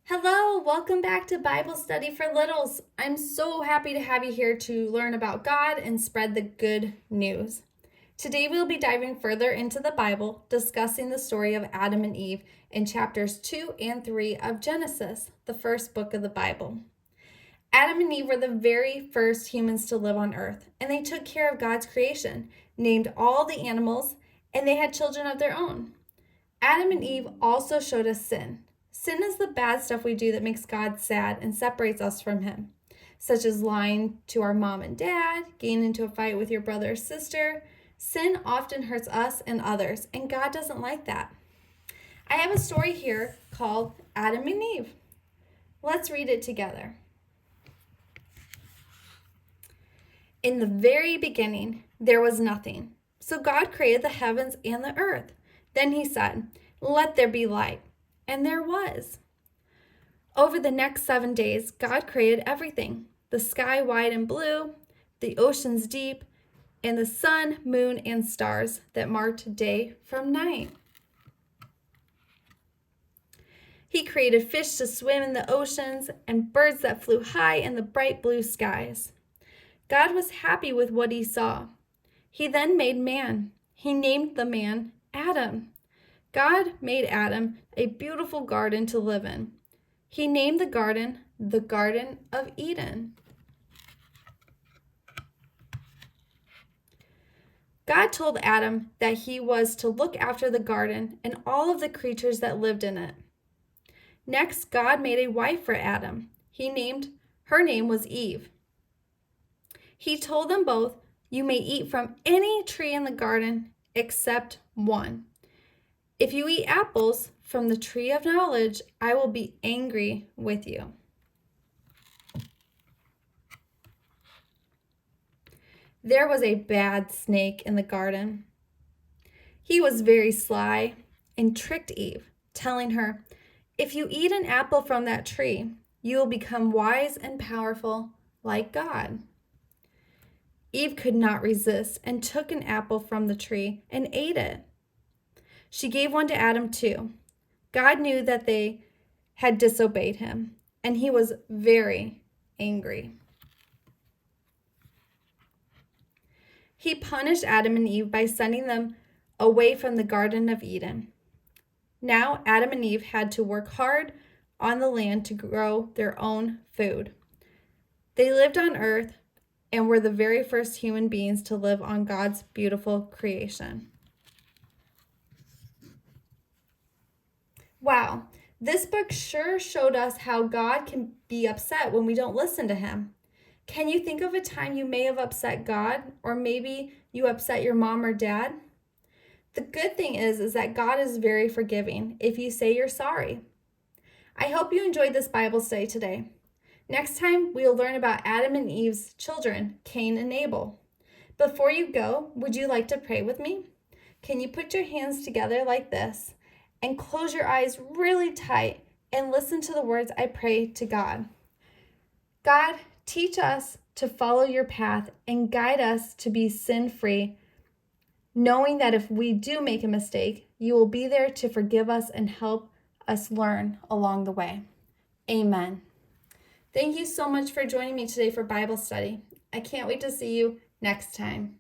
Hello, welcome back to Bible Study for Littles. I'm so happy to have you here to learn about God and spread the good news. Today we'll be diving further into the Bible, discussing the story of Adam and Eve in chapters 2 and 3 of Genesis, the first book of the Bible. Adam and Eve were the very first humans to live on earth, and they took care of God's creation, named all the animals, and they had children of their own. Adam and Eve also showed us sin. Sin is the bad stuff we do that makes God sad and separates us from Him, such as lying to our mom and dad, getting into a fight with your brother or sister. Sin often hurts us and others, and God doesn't like that. I have a story here called Adam and Eve. Let's read it together. In the very beginning, there was nothing. So God created the heavens and the earth. Then He said, "Let there be light." And there was. Over the next 7 days, God created everything: the sky wide and blue, the oceans deep, and the sun, moon, and stars that marked day from night. He created fish to swim in the oceans and birds that flew high in the bright blue skies. God was happy with what He saw. He then made man. He named the man Adam. God made Adam a beautiful garden to live in. He named the Garden of Eden. God told Adam that he was to look after the garden and all of the creatures that lived in it. Next, God made a wife for Adam. Her name was Eve. He told them both, "You may eat from any tree in the garden except one. If you eat apples from the tree of knowledge, I will be angry with you." There was a bad snake in the garden. He was very sly and tricked Eve, telling her, "If you eat an apple from that tree, you will become wise and powerful like God." Eve could not resist and took an apple from the tree and ate it. She gave one to Adam too. God knew that they had disobeyed Him, and He was very angry. He punished Adam and Eve by sending them away from the Garden of Eden. Now Adam and Eve had to work hard on the land to grow their own food. They lived on earth and were the very first human beings to live on God's beautiful creation. Wow, this book sure showed us how God can be upset when we don't listen to Him. Can you think of a time you may have upset God, or maybe you upset your mom or dad? The good thing is that God is very forgiving if you say you're sorry. I hope you enjoyed this Bible study today. Next time, we'll learn about Adam and Eve's children, Cain and Abel. Before you go, would you like to pray with me? Can you put your hands together like this and close your eyes really tight and listen to the words I pray to God? God, teach us to follow your path and guide us to be sin-free, knowing that if we do make a mistake, you will be there to forgive us and help us learn along the way. Amen. Thank you so much for joining me today for Bible study. I can't wait to see you next time.